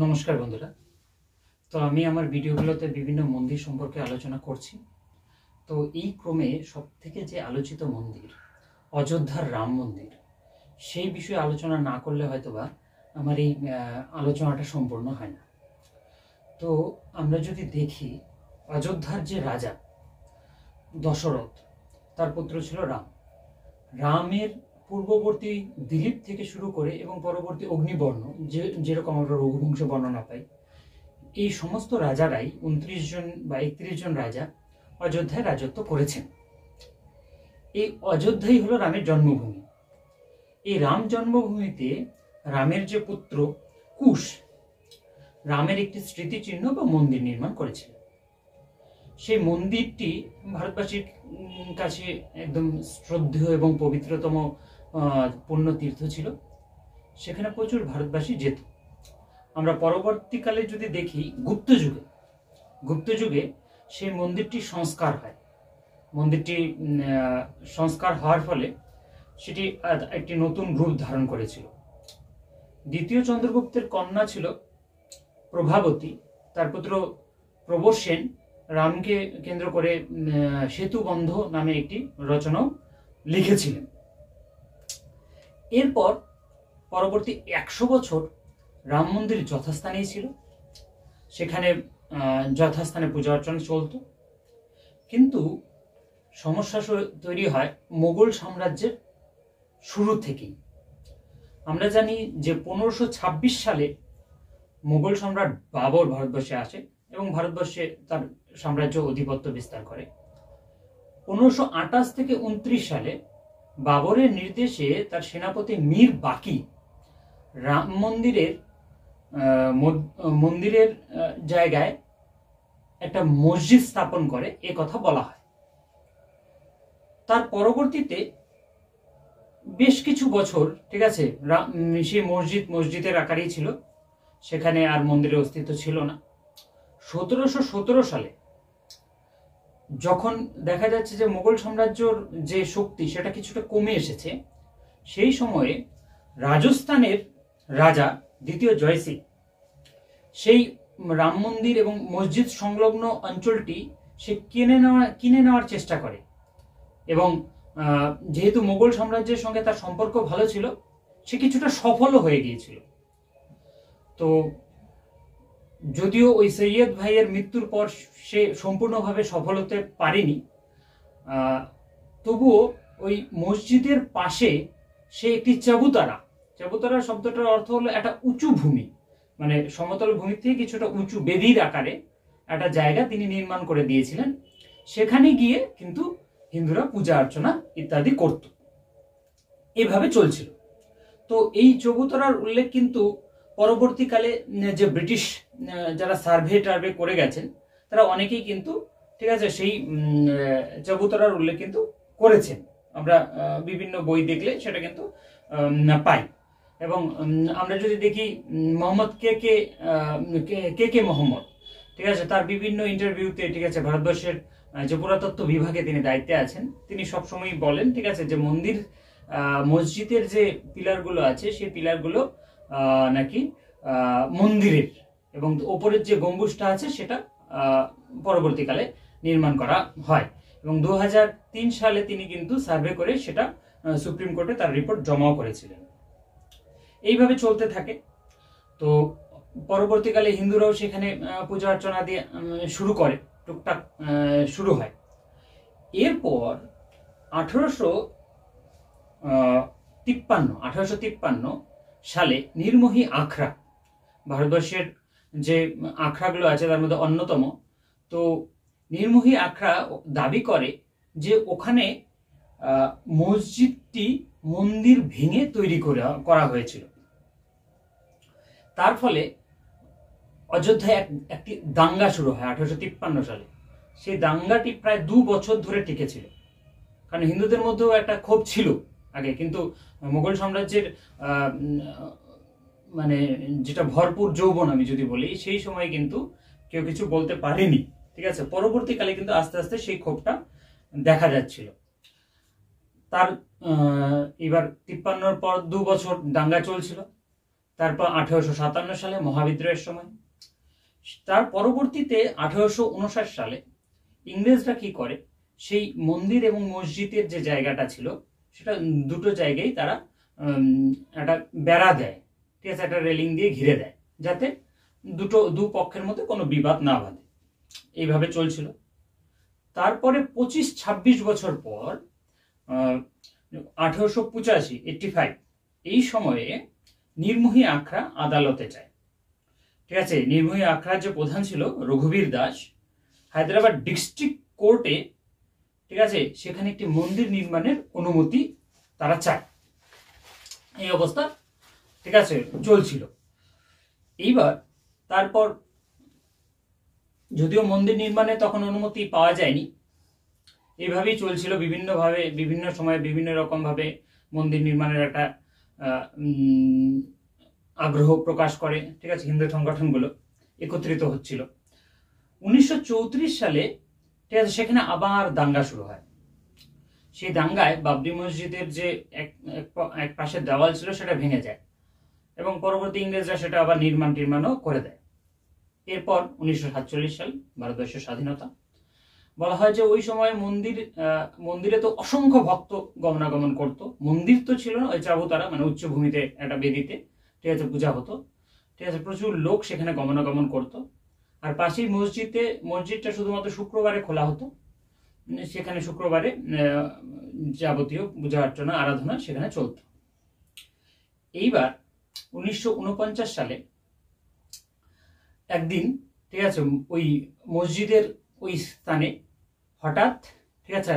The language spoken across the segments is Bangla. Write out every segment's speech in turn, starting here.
নমস্কার বন্ধুরা। তো আমি আমার ভিডিওগুলোতে বিভিন্ন মন্দির সম্পর্কে আলোচনা করছি। তো এই ক্রমে সবথেকে যে আলোচিত মন্দির অযোধ্যার রাম মন্দির, সেই বিষয়ে আলোচনা না করলে হয়তোবা আমার এই আলোচনাটা সম্পূর্ণ হয় না। তো আমরা যদি দেখি, অযোধ্যার যে রাজা দশরথ, তার পুত্র ছিল রাম। রামের পূর্ববর্তী দিলীপ থেকে শুরু করে এবং পরবর্তী অগ্নিবর্ণ, যেরকম আমরা রঘুবংশ বর্ণনা পাই, এই সমস্ত রাজারাই 29 জন বা 31 জন রাজা অযোধ্যায় রাজত্ব করেছেন। এই অযোধ্যাই হলো রামের জন্মভূমি। এই রাম জন্মভূমিতে রামের যে পুত্র কুশ, রামের একটি স্মৃতিচিহ্ন বা মন্দির নির্মাণ করেছিল। সেই মন্দিরটি ভারতবাসীর কাছে একদম শ্রদ্ধেয় এবং পবিত্রতম পুণ্য তীর্থ ছিল। সেখানে প্রচুর ভারতবাসী যেত। আমরা পরবর্তীকালে যদি দেখি, গুপ্ত যুগে সেই মন্দিরটি সংস্কার হয়। মন্দিরটি সংস্কার হওয়ার ফলে সেটি একটি নতুন রূপ ধারণ করেছিল। দ্বিতীয় চন্দ্রগুপ্তের কন্যা ছিল প্রভাবতী। তার পুত্র প্রবরসেন রামকে কেন্দ্র করে সেতুবন্ধ নামে একটি রচনাও লিখেছিলেন। এরপর পরবর্তী 100 বছর রাম মন্দির যথাস্থানেই ছিল। সেখানে যথাস্থানে পূজা অর্চনা চলত। কিন্তু সমস্যা তৈরি হয় মোগল সাম্রাজ্যের শুরু থেকেই। আমরা জানি যে 1526 সালে মোগল সম্রাট বাবর ভারতবর্ষে আসে এবং ভারতবর্ষে তার সাম্রাজ্য আধিপত্য বিস্তার করে। 1528 থেকে 29 সালে বাবরের নির্দেশে তার সেনাপতি মীর বাকি রাম মন্দিরের জায়গায় একটা মসজিদ স্থাপন করে, এ কথা বলা হয়। তার পরবর্তীতে বেশ কিছু বছর, ঠিক আছে, সেই মসজিদের আকারেই ছিল, সেখানে আর মন্দিরের অস্তিত্ব ছিল না। 1717 সালে যখন দেখা যাচ্ছে যে মোগল সাম্রাজ্যর যে শক্তি সেটা কিছুটা কমে এসেছে, সেই সময়ে রাজস্থানের রাজা দ্বিতীয় জয়সিং সেই রাম মন্দির এবং মসজিদ সংলগ্ন অঞ্চলটি সে কিনে নেওয়ার চেষ্টা করে। এবং যেহেতু মোগল সাম্রাজ্যের সঙ্গে তার সম্পর্ক ভালো ছিল, সে কিছুটা সফলও হয়ে গিয়েছিল। তো যদিও ওই সৈয়দ ভাইয়ের মৃত্যুর পর সে সম্পূর্ণভাবে সফল হতে পারেনি, তবুও ওই মসজিদের পাশে সে একটি চাবুতারা শব্দটার অর্থ হলো একটা উঁচু ভূমি, মানে সমতল ভূমি থেকে কিছুটা উঁচু বেদির আকারে একটা জায়গা তিনি নির্মাণ করে দিয়েছিলেন। সেখানে গিয়ে কিন্তু হিন্দুরা পূজা অর্চনা ইত্যাদি করত। এভাবে চলছিল। তো এই চবুতরার উল্লেখ কিন্তু পরবর্তীকালে যে ব্রিটিশ যারা সার্ভে করে গেছেন, তারা অনেকেই কিন্তু, ঠিক আছে, সেই চবুতরার উল্লেখ কিন্তু করেছেন। আমরা বিভিন্ন বই দেখলে সেটা কিন্তু পাই। এবং আমরা যদি দেখি মোহাম্মদ কে মোহাম্মদ, ঠিক আছে, তার বিভিন্ন ইন্টারভিউতে, ঠিক আছে, ভারতবর্ষের যে পুরাতত্ত্ব বিভাগে তিনি দায়িত্বে আছেন, তিনি সবসময় বলেন, ঠিক আছে, যে মসজিদের যে পিলারগুলো আছে সেই পিলারগুলো নাকি মন্দিরের, এবং ওপরের যে গম্বুজটা আছে সেটা পরবর্তীকালে নির্মাণ করা হয়। এবং 2003 সালে তিনি কিন্তু সার্ভে করে সেটা সুপ্রিম কোর্টে তার রিপোর্ট জমাও করেছিলেন। এইভাবে চলতে থাকে। তো পরবর্তীকালে হিন্দুরাও সেখানে পূজা অর্চনা দিয়ে শুরু করে, টুকটাক শুরু হয়। এরপর 1853 সালে নির্মোহী আখড়া, ভারতবর্ষের যে আখড়াগুলো আছে তার মধ্যে অন্যতম। তো নির্মোহী আখড়া দাবি করে যে ওখানে মসজিদটি মন্দির ভেঙে তৈরি করা হয়েছিল। তার ফলে অযোধ্যায় একটি দাঙ্গা শুরু হয় 1853 সালে। সেই দাঙ্গাটি প্রায় 2 বছর ধরে টিকেছিল, কারণ হিন্দুদের মধ্যেও একটা ক্ষোভ ছিল আগে, কিন্তু মোগল সাম্রাজ্যের মানে যেটা ভরপুর যৌবন আমি যদি বলি, সেই সময় কিন্তু কেউ কিছু বলতে পারেনি, ঠিক আছে। পরবর্তীকালে কিন্তু আস্তে আস্তে সেই ক্ষোভটা দেখা যাচ্ছিল। তার এবার 53 পর 2 বছর দাঙ্গা চলছিল। তারপর 1857 সালে মহাবিদ্রোহের সময়। তার পরবর্তীতে 1859 সালে ইংরেজরা কি করে, সেই মন্দির এবং মসজিদের যে জায়গাটা ছিল সেটা দুটো জায়গায় তারা একটা বেড়া দেয়, ঠিক আছে, একটা রেলিং দিয়ে ঘিরে দেয়, যাতে দু পক্ষের মধ্যে কোনো বিবাদ না বাঁধে। এইভাবে চলছিল। তারপরে 25-26 বছর পর 1885 এই সময়ে নির্মোহী আখড়া আদালতে যায়। ঠিক আছে, নির্মোহী আখড়ার যে প্রধান ছিল রঘুবীর দাস, হায়দ্রাবাদ ডিস্ট্রিক্ট কোর্টে, ঠিক আছে, সেখানে একটি মন্দির নির্মাণের অনুমতি তারা চায়। এই অবস্থা, ঠিক আছে, চলছিল। এইবার তারপর যদিও মন্দির নির্মাণে তখন অনুমতি পাওয়া যায়নি, এইভাবেই চলছিল বিভিন্নভাবে, বিভিন্ন সময়ে বিভিন্ন রকম ভাবে মন্দির নির্মাণের একটা আগ্রহ প্রকাশ করে, ঠিক আছে, হিন্দু সংগঠনগুলো একত্রিত হচ্ছিল। 1934 সালে, ঠিক আছে, সেখানে আবার দাঙ্গা শুরু হয়। সেই দাঙ্গায় বাবরি মসজিদের যে এক পাশের দেওয়াল ছিল সেটা ভেঙে যায় এবং পরবর্তী ইংরেজরা সেটা আবার নির্মাণও করে দেয়। এরপর 1947 সাল, ভারতবর্ষের স্বাধীনতা। বলা হয় যে ওই সময় মন্দিরে তো অসংখ্য ভক্ত গমনাগমন করত। মন্দির তো ছিল না, ওই চাবুতারা, মানে উচ্চভূমিতে একটা বেদিতে, ঠিক আছে, পূজা হতো, ঠিক আছে, প্রচুর লোক সেখানে গমনাগমন করত। আর পাশেই মসজিদটা শুধুমাত্র শুক্রবারে খোলা হতো, সেখানে শুক্রবারে যাবতীয় পূজা অর্চনা আরাধনা সেখানে চলত। এইবার 1949 সালে একদিন, ঠিক আছে, ওই মসজিদের ওই স্থানে হঠাৎ, ঠিক আছে,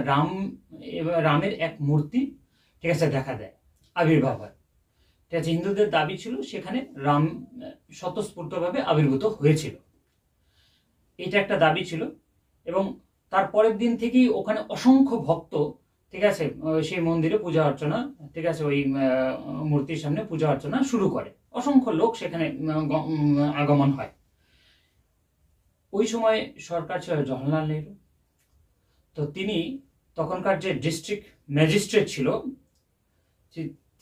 রামের এক মূর্তি, ঠিক আছে, দেখা দেয়, আবির্ভাব হয়। ঠিক আছে, হিন্দুদের দাবি ছিল সেখানে রাম স্বতঃস্ফূর্তভাবে আবির্ভূত হয়েছিল, এটা একটা দাবি ছিল। এবং তারপরের দিন থেকেই ওখানে অসংখ্য ভক্ত, ঠিক আছে, সেই মন্দিরে পূজা অর্চনা, ঠিক আছে, ওই মূর্তির সামনে পূজা অর্চনা শুরু করে। অসংখ্য লোক সেখানে আগমন হয়। ওই সময় সরকার ছিল জওহরলাল নেহরু। তো তিনি তখনকার যে ডিস্ট্রিক্ট ম্যাজিস্ট্রেট ছিল,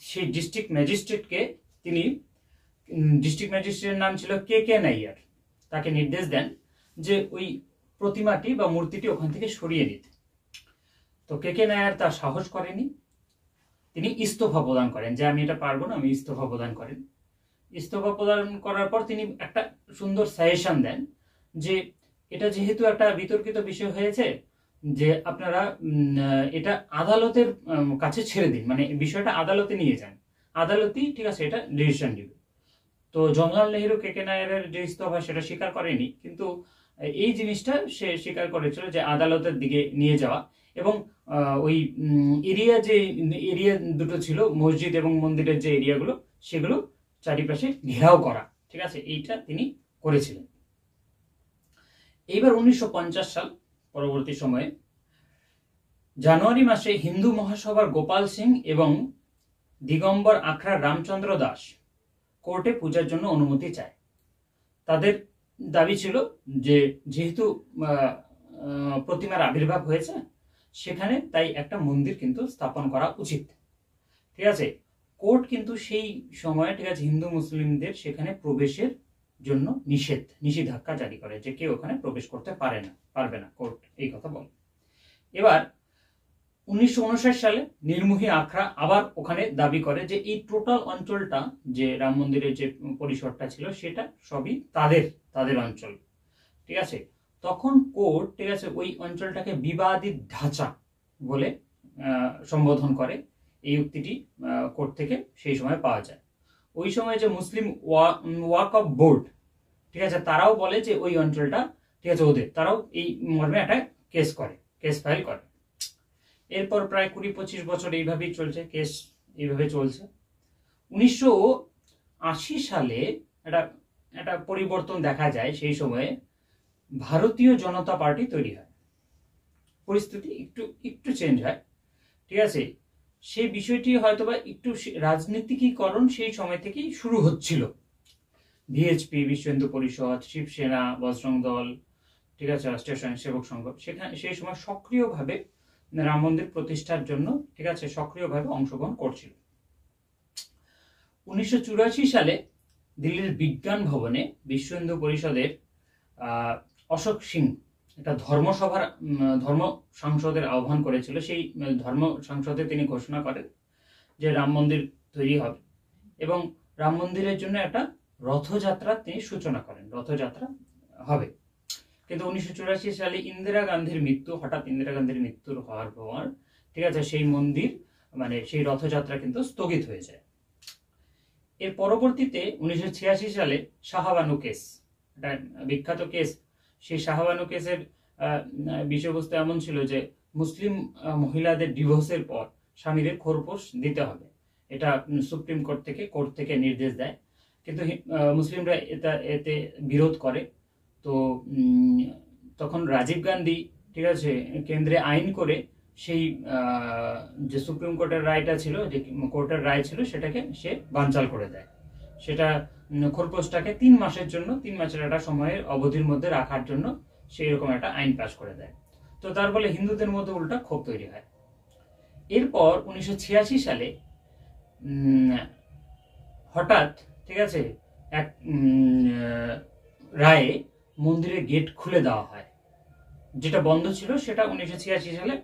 সেই ডিস্ট্রিক্ট ম্যাজিস্ট্রেটকে ডিস্ট্রিক্ট ম্যাজিস্ট্রেটের নাম ছিল কে নাইয়ার, তাকে নির্দেশ দেন যে ওই প্রতিমাটি বা মূর্তিটি ওখান থেকে সরিয়ে নিতে। তো কে নায়ার তার সাহস করেনি, তিনি ইস্তফা প্রদান করেন, যে আমি এটা পারবো না, আমি ইস্তফা প্রদান করেন। ইস্তফা প্রদান করার পর তিনি একটা সুন্দর সাজেশন দেন যে এটা যেহেতু একটা বিতর্কিত বিষয় হয়েছে, যে আপনারা এটা আদালতের কাছে ছেড়ে দিন, মানে বিষয়টা আদালতে নিয়ে যান, আদালতই, ঠিক আছে, এটা ডিসিশন নেবে। তো জওহরলাল নেহরু কে নায়ারের যে ইস্তফা সেটা স্বীকার করেনি, কিন্তু এই জিনিসটা সে স্বীকার করেছিল যে আদালতের দিকে নিয়ে যাওয়া, এবং ওই এরিয়া দুটো ছিল, মসজিদ এবং মন্দিরের যে এরিয়াগুলো, সেগুলো চারিপাশে ঘেরাও করা, ঠিক আছে, এইটা তিনি করেছিলেন। এইবার 1950 সাল, পরবর্তী সময়ে জানুয়ারি মাসে হিন্দু মহাসভার গোপাল সিং এবং দিগম্বর আখড়ার রামচন্দ্র দাস কোর্টে পূজার জন্য অনুমতি চায়। তাদের দাবি ছিল যে যেহেতু প্রতিমার আবির্ভাব হয়েছে সেখানে, তাই একটা মন্দির কিন্তু স্থাপন করা উচিত। ঠিক আছে, কোর্ট কিন্তু সেই সময়ে, ঠিক আছে, হিন্দু মুসলিমদের সেখানে প্রবেশের জন্য নিষেধাজ্ঞা জারি করে, যে কেউ ওখানে প্রবেশ করতে পারবে না, কোর্ট এই কথা বলে। এবার 1959 সালে নির্মোহী আখড়া আবার ওখানে দাবি করে যে এই টোটাল অঞ্চলটা, যে রাম মন্দিরের যে পরিসরটা ছিল, সেটা সবই তাদের অঞ্চল। ঠিক আছে, তখন কোর্ট, ঠিক আছে, ওই অঞ্চলটাকে বিবাদিত ঢাঁচা বলে সম্বোধন করে। এই উক্তিটি কোর্ট থেকে সেই সময় পাওয়া যায়। ওই সময় যে মুসলিম ওয়াকফ বোর্ড, ঠিক আছে, তারাও বলে যে ওই অঞ্চলটা, ঠিক আছে, ওদের, তারাও এই মর্মে একটা কেস ফাইল করে। এরপর প্রায় 20-25 বছর এইভাবেই চলছে, কেস এইভাবে চলছে। 1980 সালে একটা পরিবর্তন দেখা যায়। সেই সময়ে ভারতীয় জনতা পার্টি তৈরি হয়, পরিস্থিতি একটু চেঞ্জ হয়। ঠিক আছে, সেই বিষয়টি হয়তোবা একটু রাজনীতিকীকরণ সেই সময় থেকেই শুরু হচ্ছিল। ভিএচপি, বিশ্ব হিন্দু পরিষদ, শিবসেনা, বজরং দল, ঠিক আছে, রাষ্ট্রীয় স্বয়ংসেবক সংঘ, সেই সময় সক্রিয়ভাবে রাম মন্দির প্রতিষ্ঠার জন্য, ঠিক আছে, সক্রিয়ভাবে অংশগ্রহণ করছিল। 1984 সালে দিল্লির বিজ্ঞান ভবনে বিশ্ব হিন্দু পরিষদের অশোক সিং একটা ধর্ম সংসদের আহ্বান করেছিল। সেই ধর্ম সংসদে তিনি ঘোষণা করেন যে রাম মন্দির তৈরি হবে এবং রাম মন্দিরের জন্য একটা রথযাত্রা তিনি সূচনা করেন, রথযাত্রা হবে। কিন্তু 1984 সালে হঠাৎ ইন্দিরা গান্ধীর মৃত্যুর হওয়ার পর ঠিক আছে সেই মন্দির সেই রথযাত্রা কিন্তু স্থগিত হয়ে যায়। এর পরবর্তীতে 1986 সালে শাহবানু কেস, একটা বিখ্যাত কেস। সেই শাহবানু কেসের বিষয়বস্তু এমন ছিল যে মুসলিম মহিলাদের ডিভোর্সের পর স্বামীদের খোরপোশ দিতে হবে, এটা সুপ্রিম কোর্ট থেকে নির্দেশ দেয়। কিন্তু মুসলিমরা এতে বিরোধ করে। তো তখন রাজীব গান্ধী ঠিক আছে কেন্দ্রে আইন করে সেই যে সুপ্রিম কোর্টের রায়টা ছিল, যে কোর্টের রায় ছিল, সেটাকে সে বানচাল করে দেয়। সেটা খোরপোশটাকে 3 মাসের জন্য, 3 মাসের একটা সময়ের অবধির মধ্যে রাখার জন্য সেই রকম একটা আইন পাস করে দেয়। তো তার ফলে হিন্দুদের মধ্যে উল্টা ক্ষোভ তৈরি হয়। এরপর 1986 সালে হঠাৎ ঠিক আছে এক রায়ে মন্দিরের গেট খুলে দেওয়া হয়, যেটা বন্ধ ছিল সেটা 1986 সালে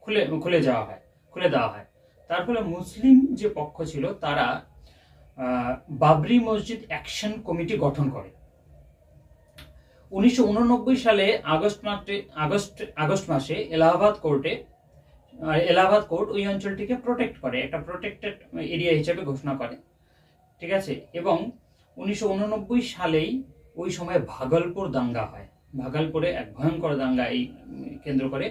খুলে দেওয়া হয়। তার ফলে মুসলিম যে পক্ষ ছিল তারা বাবরি মসজিদ অ্যাকশন কমিটি গঠন করে। 1989 সালে আগস্ট মাসে এলাহাবাদ কোর্ট ওই অঞ্চলটিকে প্রোটেক্ট করে, একটা প্রোটেক্টেড এরিয়া হিসেবে ঘোষণা করে, ঠিক আছে। এবং 1989 সালেই ওই সময় ভাগলপুর দাঙ্গা হয়। ভাগলপুরে এক ভয়ঙ্কর দাঙ্গা এই কেন্দ্র করে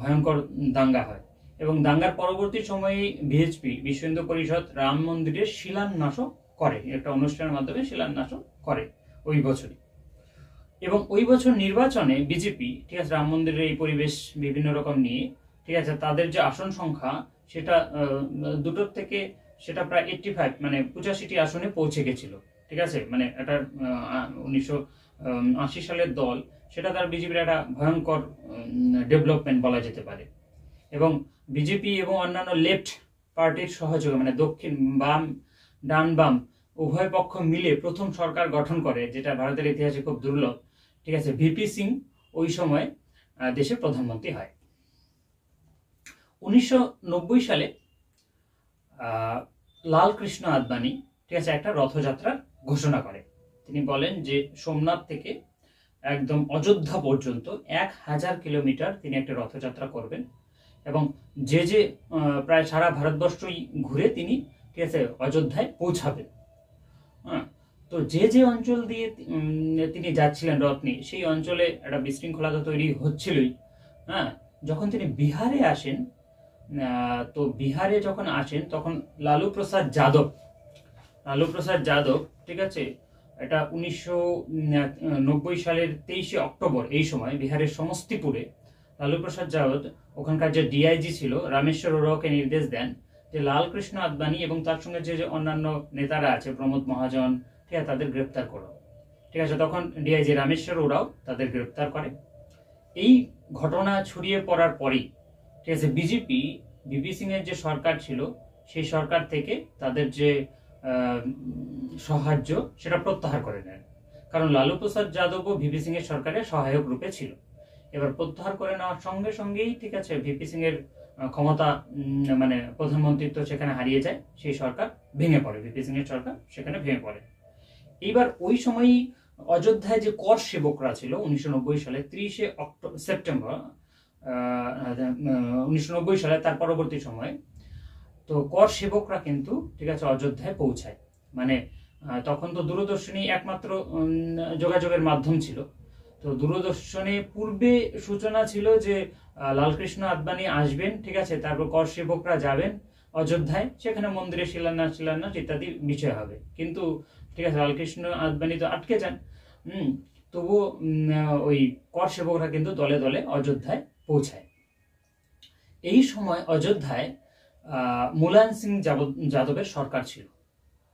ভয়ঙ্কর দাঙ্গা হয় এবং দাঙ্গার পরবর্তী সময়ে ভিএইচপি বিশ্ব হিন্দু পরিষদ রাম মন্দিরের শিলান্যাসও করে, একটা অনুষ্ঠানের মাধ্যমে শিলান্যাসও করে ওই বছরই। এবং ওই বছর নির্বাচনে বিজেপি ঠিক আছে রাম মন্দিরের এই পরিবেশ বিভিন্ন রকম নিয়ে ঠিক আছে তাদের যে আসন সংখ্যা সেটা দুটোর থেকে সেটা প্রায় 85টি আসনে পৌঁছে গেছিল, ঠিক আছে। এটা 1980 সালের দল, সেটা তার বিজেপির একটা ভয়ঙ্কর ডেভেলপমেন্ট বলা যেতে পারে। এবং বিজেপি এবং অন্যান্য লেফট পার্টির সহযোগে দক্ষিণ বাম ডান বাম উভয় পক্ষ মিলে প্রথম সরকার গঠন করে, যেটা ভারতের ইতিহাসে খুব দুর্লভ, ঠিক আছে। ভিপি সিং ওই সময় দেশের প্রধানমন্ত্রী হয়। 1990 সালে লালকৃষ্ণ আদবানি ঠিক আছে একটা রথযাত্রা ঘোষণা করে। তিনি বলেন যে সোমনাথ থেকে একদম অযোধ্যা পর্যন্ত 1000 কিলোমিটার তিনি একটা রথযাত্রা করবেন এবং যে প্রায় সারা ভারতবর্ষই ঘুরে তিনি ঠিক আছে অযোধ্যায় পৌঁছাবেন। তো যে অঞ্চল দিয়ে তিনি যাচ্ছিলেন রথ নিয়ে, সেই অঞ্চলে একটা বিশৃঙ্খলা তো তৈরি হচ্ছিলই। যখন তিনি বিহারে আসেন, তো বিহারে যখন আসেন তখন লালু প্রসাদ যাদব ঠিক আছে এটা 1990 সালের 23শে অক্টোবর এই সময় বিহারের সমস্তিপুরে লালু প্রসাদ যাদব ওখানকার যে ডিআইজি ছিল রামেশ্বর ওরাওকে নির্দেশ দেন যে লালকৃষ্ণ আদবানি এবং তার সঙ্গে যে অন্যান্য নেতারা আছে প্রমোদ মহাজন ঠিক আছে তাদের গ্রেপ্তার করো, ঠিক আছে। তখন ডিআইজি রামেশ্বর ওরাও তাদের গ্রেপ্তার করে। এই ঘটনা ছড়িয়ে পড়ার পরেই ঠিক আছে ভিপি সিং এর যে সরকার ছিল সেই সরকার থেকে তাদের যে সাহায্য সেটা প্রত্যাহার করে নেন, কারণ লালু প্রসাদ যাদবও ভিপি সিং এর সরকারের সহায়ক রূপে ছিল। এবার প্রত্যাহার করে নেওয়ার সঙ্গেই ঠিক আছে ভিপি সিং এর ক্ষমতা প্রধানমন্ত্রিত্ব সেখানে হারিয়ে যায়, সেই সরকার ভেঙে পড়ে, ভিপি সিং এর সরকার সেখানে ভেঙে পড়ে। এইবার ওই সময়ই অযোধ্যায় যে কর সেবকরা ছিল 1990 সালে 30শে সেপ্টেম্বর 1990 সালে তার পরবর্তী সময়ে তো কর সেবকরা কিন্তু ঠিক আছে অযোধ্যায় পৌঁছায়। তখন তো দূরদর্শনই একমাত্র যোগাযোগের মাধ্যম ছিল। তো দূরদর্শনে পূর্বে সূচনা ছিল যে লালকৃষ্ণ আদবানি আসবেন, ঠিক আছে, তারপর কর সেবকরা যাবেন অযোধ্যায়, সেখানে মন্দিরে শিলান্যাস ইত্যাদি বিষয় হবে। কিন্তু ঠিক আছে লালকৃষ্ণ আদবানি তো আটকে যান। তবুও ওই কর সেবকরা কিন্তু দলে দলে অযোধ্যায় পৌঁছায়। এই সময় অযোধ্যায় মুলায়ম সিং যাদবের সরকার ছিল।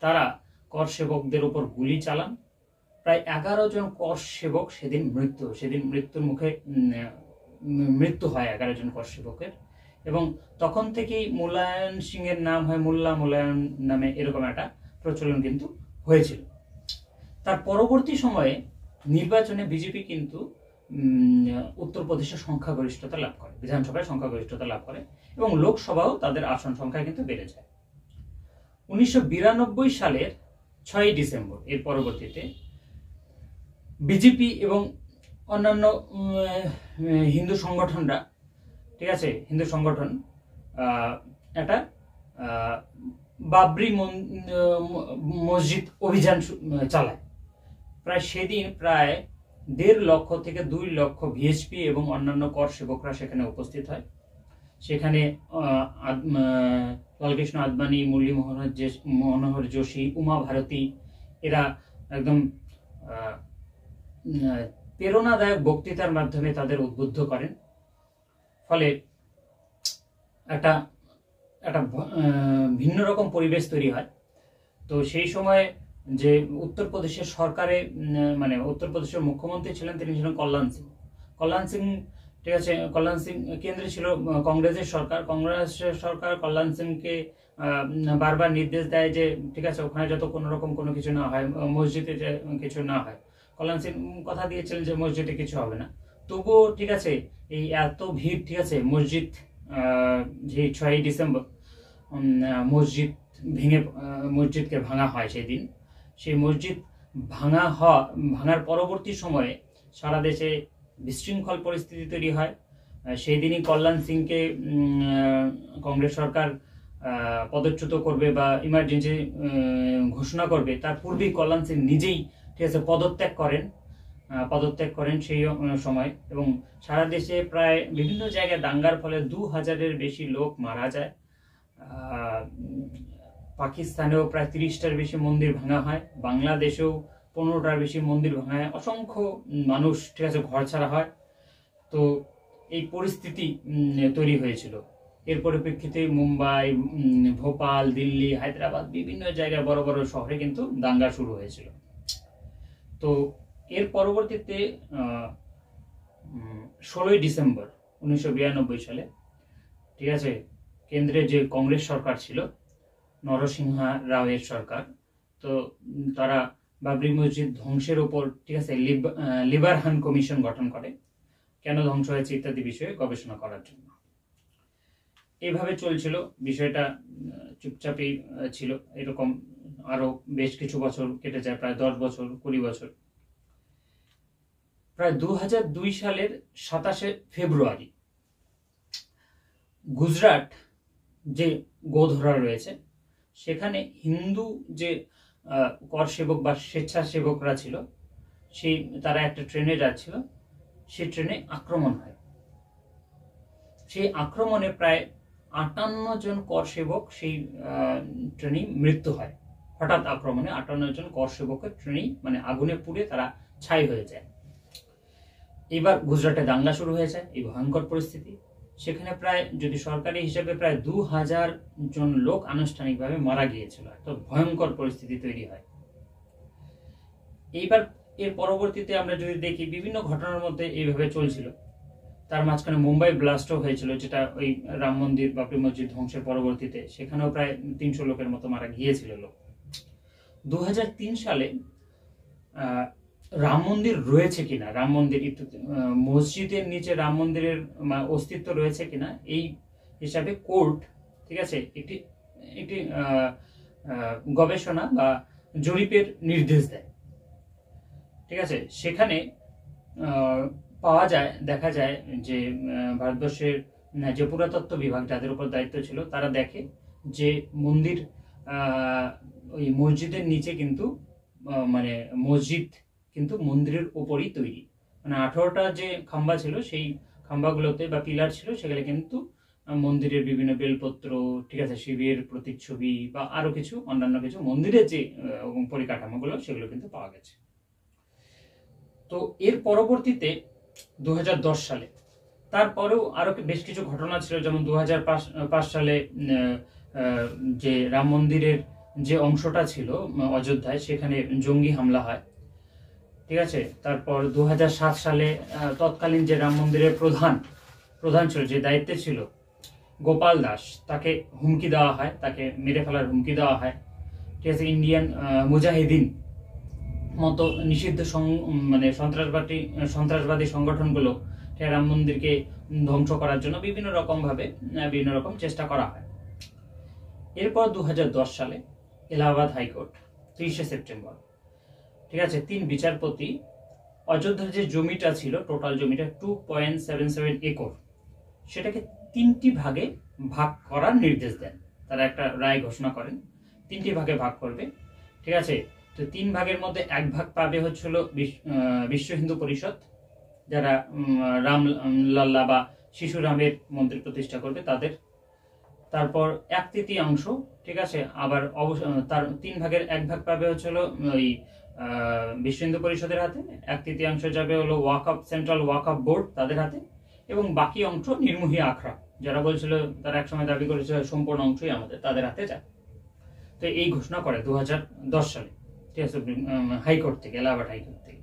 তারা কর সেবকদের উপর গুলি চালান। প্রায় 11 জন কর সেবক সেদিন মৃত্যুর মুখে মৃত্যু হয় 11 জন কর সেবকের। এবং তখন থেকেই মুলায়ম সিং এর নাম হয় মোল্লা মুলায়ম নামে, এরকম একটা প্রচলন কিন্তু হয়েছিল। তার পরবর্তী সময়ে নির্বাচনে বিজেপি কিন্তু উত্তরপ্রদেশে সংখ্যাগরিষ্ঠতা লাভ করে, বিধানসভায় সংখ্যাগরিষ্ঠতা লাভ করে এবং লোকসভাও তাদের আসন সংখ্যা কিন্তু বেড়ে যায়। 1992 সালের 6ই ডিসেম্বর এর পরবর্তীতে বিজেপি এবং অন্যান্য হিন্দু সংগঠনরা, ঠিক আছে, হিন্দু সংগঠন একটা বাবরি মসজিদ অভিযান চালায়। প্রায় সেদিন প্রায় 1.5 লক্ষ থেকে 2 লক্ষ ভিএসপি এবং অন্যান্য কর সেবকরা সেখানে উপস্থিত হয়। সেখানে লালকৃষ্ণ আদবানি, মুরলী মনোহর যোশী, উমা ভারতী এরা একদম প্রেরণাদায়ক বক্তৃতার মাধ্যমে তাদের উদ্বুদ্ধ করেন। ফলে একটা ভিন্ন রকম পরিবেশ তৈরি হয়। তো সেই সময় যে উত্তরপ্রদেশের সরকারে মানে উত্তরপ্রদেশের মুখ্যমন্ত্রী ছিলেন, তিনি ছিলেন কল্যাণ সিং, ঠিক আছে। কল্যাণ সিং কেন্দ্রে ছিল কংগ্রেসের সরকার কল্যাণ সিংকে বারবার নির্দেশ দেয় যে ঠিক আছে, ওখানে যত কোনো রকম কোনো কিছু না হয়, মসজিদে কিছু না হয়। কল্যাণ সিং কথা দিয়েছিলেন যে মসজিদে কিছু হবে না। তবুও ঠিক আছে, এই এত ভিড়, ঠিক আছে, মসজিদ যে 6ই ডিসেম্বর মসজিদকে ভাঙা হয়। সেই মসজিদ ভাঙার পরবর্তী সময়ে সারা দেশে বিশৃঙ্খল পরিস্থিতি তৈরি হয়। সেই দিনই কল্যাণ সিংকে কংগ্রেস সরকার পদচ্যুত করবে বা ইমার্জেন্সি ঘোষণা করবে, তার পূর্বেই কল্যাণ সিং নিজেই, ঠিক আছে, পদত্যাগ করেন সেই সময়। এবং সারা দেশে প্রায় বিভিন্ন জায়গায় দাঙ্গার ফলে 2000-এর বেশি লোক মারা যায়। পাকিস্তানেও প্রায় 30টার বেশি মন্দির ভাঙা হয়, বাংলাদেশেও 15টার বেশি মন্দির ভাঙা হয়, অসংখ্য মানুষ, ঠিক আছে, ঘর ছাড়া হয়। তো এই পরিস্থিতি তৈরি হয়েছিল। এর পরিপ্রেক্ষিতে মুম্বাই, ভোপাল, দিল্লি, হায়দ্রাবাদ বিভিন্ন জায়গায় বড় বড় শহরে কিন্তু দাঙ্গা শুরু হয়েছিল। তো এর পরবর্তীতে 16ই ডিসেম্বর 1992 সালে, ঠিক আছে, কেন্দ্রে যে কংগ্রেস সরকার ছিল, নরসিংহা রাওয়ের সরকার, তো তারা বাবরি মসজিদ ধ্বংসের উপর, ঠিক আছে, লিবারহান কমিশন গঠন করে, কেন ধ্বংস হয়েছে ইত্যাদি বিষয়ে গবেষণা করার জন্য। এইভাবে চলছিল বিষয়টা, চুপচাপই ছিল। এরকম আরো বেশ কিছু বছর কেটে যায়, প্রায় 10 বছর 20 বছর। প্রায় 2002 সালের 27শে ফেব্রুয়ারি গুজরাট যে গোধরা রয়েছে, সেখানে হিন্দু যে কর সেবক বা স্বেচ্ছাসেবকরা ছিল, তারা একটা ট্রেনে যাচ্ছিল, সেই ট্রেনে আক্রমণ হয়। সেই আক্রমণে প্রায় 58 জন কর সেবক সেই ট্রেনেই মৃত্যু হয়। হঠাৎ আক্রমণে 58 জন কর সেবকের ট্রেনেই মানে আগুনে পুড়ে তারা ছাই হয়ে যায়। এবার গুজরাটে দাঙ্গা শুরু হয়ে যায়, এই ভয়ঙ্কর পরিস্থিতি। সেখানে প্রায়, যদি সরকারি হিসেবে, প্রায় 2000 জন লোক আনুষ্ঠানিকভাবে মারা গিয়েছিল। তো ভয়ঙ্কর পরিস্থিতি তৈরি হয়। এইবার এর পরবর্তীতে আমরা যদি দেখি, বিভিন্ন ঘটনার মধ্যে এইভাবে চলছিল। তার মাঝখানে মুম্বাই ব্লাস্টও হয়েছিল, যেটা ওই রাম মন্দির, বাবরি মসজিদ ধ্বংসের পরবর্তীতে, সেখানেও প্রায় 300 লোকের মতো মারা গিয়েছিল লোক। 2003 সালে রাম মন্দির রয়েছে কিনা, রাম মন্দির মসজিদের নিচে রাম মন্দিরের অস্তিত্ব রয়েছে কিনা, এই হিসাবে কোর্ট, ঠিক আছে, একটি গবেষণা বা জরিপের নির্দেশ দেয়। ঠিক আছে, সেখানে দেখা যায় যে ভারতবর্ষের যে পুরাতত্ত্ব বিভাগ, যাদের উপর দায়িত্ব ছিল, তারা দেখে যে ওই মসজিদের নিচে কিন্তু মানে মসজিদ কিন্তু মন্দিরের উপরই তৈরি। মানে 18টা যে খাম্বা ছিল, সেই খাম্বাগুলোতে বা পিলার ছিল, সেগুলো কিন্তু মন্দিরের বিভিন্ন বেলপত্র, ঠিক আছে, শিবের প্রতিচ্ছবি বা আরো কিছু অন্যান্য কিছু মন্দিরের যে পরিকাঠামোগুলো, সেগুলো কিন্তু পাওয়া গেছে। তো এর পরবর্তীতে 2010 সালে, তারপরেও আরো বেশ কিছু ঘটনা ছিল, যেমন 2005 সালে যে রাম মন্দিরের যে অংশটা ছিল অযোধ্যায়, সেখানে জঙ্গি হামলা হয়। ঠিক আছে, তারপর 2007 সালে তৎকালীন যে রাম মন্দিরের প্রধান ছিল, যে দায়িত্বে ছিল, গোপাল দাস, তাকে হুমকি দেওয়া হয়, তাকে মেরে ফেলার হুমকি দেওয়া হয়। ঠিক আছে, ইন্ডিয়ান মুজাহিদিন মতো নিষিদ্ধ মানে সন্ত্রাসবাদী সংগঠনগুলো রাম মন্দিরকে ধ্বংস করার জন্য বিভিন্ন রকম চেষ্টা করা হয়। এরপর 2010 সালে এলাহাবাদ হাইকোর্ট 30 সেপ্টেম্বর, ঠিক আছে, 3 বিচারপতি অযোধ্যার যে জমিটা ছিল, টোটাল জমিটা 2.77 একর, সেটাকে 3টি ভাগে ভাগ করার নির্দেশ দেন। তারা একটা রায় ঘোষণা করেন 3টি ভাগে ভাগ করবে, ঠিক আছে। তো 3 ভাগের মধ্যে 1 ভাগ পাবে হচ্ছিল বিশ্ব হিন্দু পরিষদ, যারা রামলাল্লা বা শিশু রামের মন্দির প্রতিষ্ঠা করবে তাদের। তারপর 1/3, ঠিক আছে, আবার তার 3 ভাগের 1 ভাগ পাবে হচ্ছিল ওই বিশ্ব হিন্দু পরিষদের হাতে, 1/3 যাবে হলো সেন্ট্রাল ওয়াকফ বোর্ড তাদের হাতে, এবং বাকি অংশ নির্মোহী আখড়া, যারা বলছিল, তারা একসময় দাবি করেছিল সম্পূর্ণ অংশই আমাদের, তাদের হাতে যায়। তো এই ঘোষণা করে 2010 সালে, ঠিক আছে, হাইকোর্ট থেকে, এলাহাবাদ হাইকোর্ট থেকে।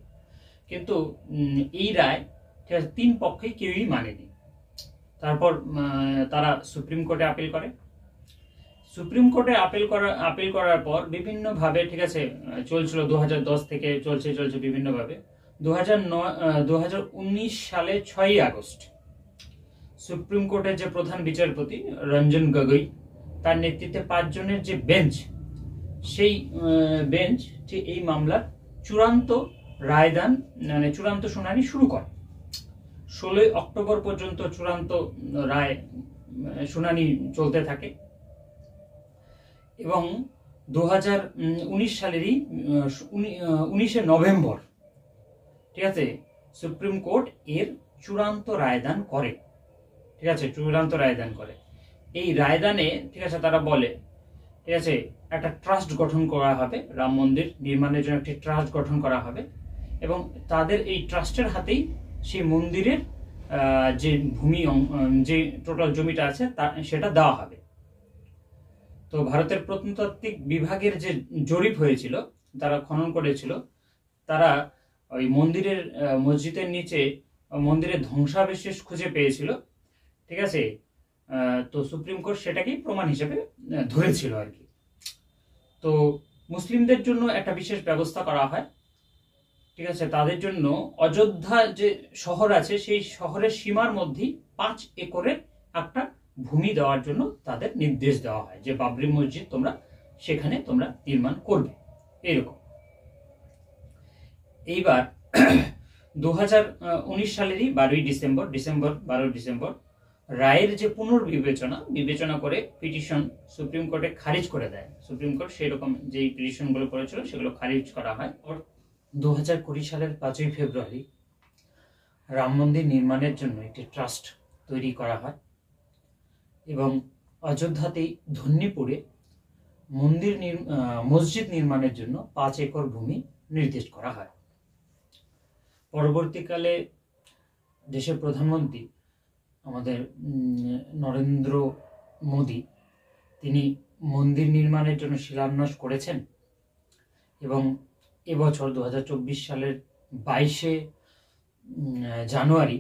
কিন্তু এই রায়, ঠিক আছে, 3 পক্ষে কেউই মানেনি। তারপর তারা সুপ্রিম কোর্টে আপিল করে। সুপ্রিম কোর্টে আপিল করার পর বিভিন্নভাবে, ঠিক আছে, চলছিল 2010 থেকে চলছে বিভিন্নভাবে। 2019 সালে 6ই আগস্ট সুপ্রিম কোর্টের যে প্রধান বিচারপতি রঞ্জন গগৈ, তার নেতৃত্বে 5 জনের যে বেঞ্চ, সেই বেঞ্চ এই মামলার চূড়ান্ত রায়দান, মানে চূড়ান্ত শুনানি শুরু করে। 16 অক্টোবর পর্যন্ত চূড়ান্ত শুনানি চলতে থাকে, এবং 2019 সালেরই 19 নভেম্বর, ঠিক আছে, সুপ্রিম কোর্ট এর চূড়ান্ত রায়দান করে, ঠিক আছে, এই রায়দানে, ঠিক আছে, তারা বলে, ঠিক আছে, একটা ট্রাস্ট গঠন করা হবে, রাম মন্দির নির্মাণের জন্য একটি ট্রাস্ট গঠন করা হবে, এবং তাদের এই ট্রাস্টের হাতেই সেই মন্দিরের যে যে টোটাল জমিটা আছে সেটা দেওয়া হবে। তো ভারতের প্রত্নতাত্ত্বিক বিভাগের যে জরিপ হয়েছিল, তারা খনন করেছিল, তারা ওই মসজিদের নিচে মন্দিরের ধ্বংসাবশেষ খুঁজে পেয়েছিল, ঠিক আছে। তো সুপ্রিম কোর্ট সেটাকেই প্রমাণ হিসেবে ধরেছিল আর কি। তো মুসলিমদের জন্য একটা বিশেষ ব্যবস্থা করা হয়, ঠিক আছে, তাদের জন্য অযোধ্যা যে শহর আছে, সেই শহরের সীমার মধ্যেই 5 একরের একটা ভূমি দেওয়ার জন্য তাদের নির্দেশ দেওয়া হয়, যে বাবরি মসজিদ সেখানে তোমরা নির্মাণ করবে, এরকম। এইবার 2019 সালেরই 12 ডিসেম্বর রায়ের যে বিবেচনা করে পিটিশন সুপ্রিম কোর্টে খারিজ করে দেয়। সুপ্রিম কোর্ট সেই রকম যেই পিটিশনগুলো করেছিল সেগুলো খারিজ করা হয়। 2020 সালের 5ই ফেব্রুয়ারি রাম মন্দির নির্মাণের জন্য একটি ট্রাস্ট তৈরি করা হয়, এবং অযোধ্যাতেই ধন্যীপুরে মসজিদ নির্মাণের জন্য 5 একর ভূমি নির্দেশ করা হয়। পরবর্তীকালে দেশের প্রধানমন্ত্রী আমাদের নরেন্দ্র মোদী, তিনি মন্দির নির্মাণের জন্য শিলান্যাস করেছেন, এবং এবছর 2024 সালের 22 জানুয়ারি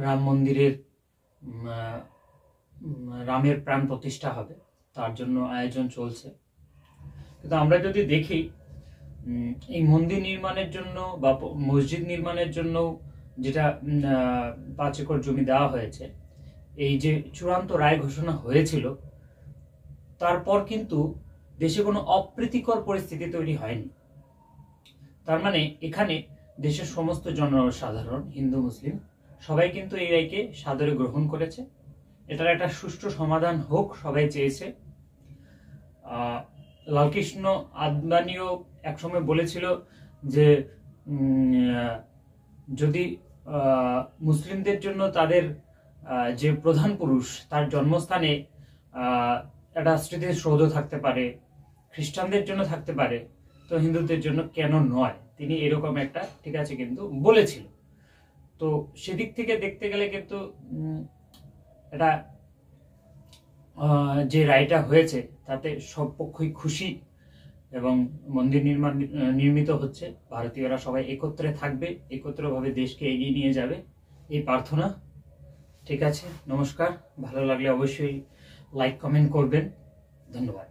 রাম মন্দিরের রামের প্রাণ প্রতিষ্ঠা হবে, তার জন্য আয়োজন চলছে। কিন্তু আমরা যদি দেখি, এই মন্দির নির্মাণের জন্য বা মসজিদ নির্মাণের জন্য যেটা 5 একর জমি দেওয়া হয়েছে, এই যে চূড়ান্ত রায় ঘোষণা হয়েছিল, তারপর কিন্তু দেশে কোনো অপ্রীতিকর পরিস্থিতি তৈরি হয়নি। তার মানে এখানে দেশের সমস্ত জনসাধারণ, হিন্দু মুসলিম সবাই কিন্তু এই রায়কে সাদরে গ্রহণ করেছে। এটার একটা সুষ্ঠু সমাধান হোক সবাই চেয়েছে। লালকৃষ্ণ আদবানিও একসময় বলেছিল যে যদি মুসলিমদের জন্য তাদের যে প্রধান পুরুষ তার জন্মস্থানে একটা স্মৃতিসৌধ থাকতে পারে, খ্রিস্টানদের জন্য থাকতে পারে, তো হিন্দুদের জন্য কেন নয়, তিনি এরকম একটা, ঠিক আছে, কিন্তু বলেছিল। তো সেদিক থেকে দেখতে গেলে কিন্তু এটা যে রায়টা হয়েছে তাতে সব পক্ষই খুশি, এবং মন্দির নির্মিত হচ্ছে, ভারতীয়রা সবাই একত্রে থাকবে, একত্রভাবে দেশকে এগিয়ে নিয়ে যাবে, এই প্রার্থনা। ঠিক আছে, নমস্কার। ভালো লাগলে অবশ্যই লাইক কমেন্ট করবেন। ধন্যবাদ।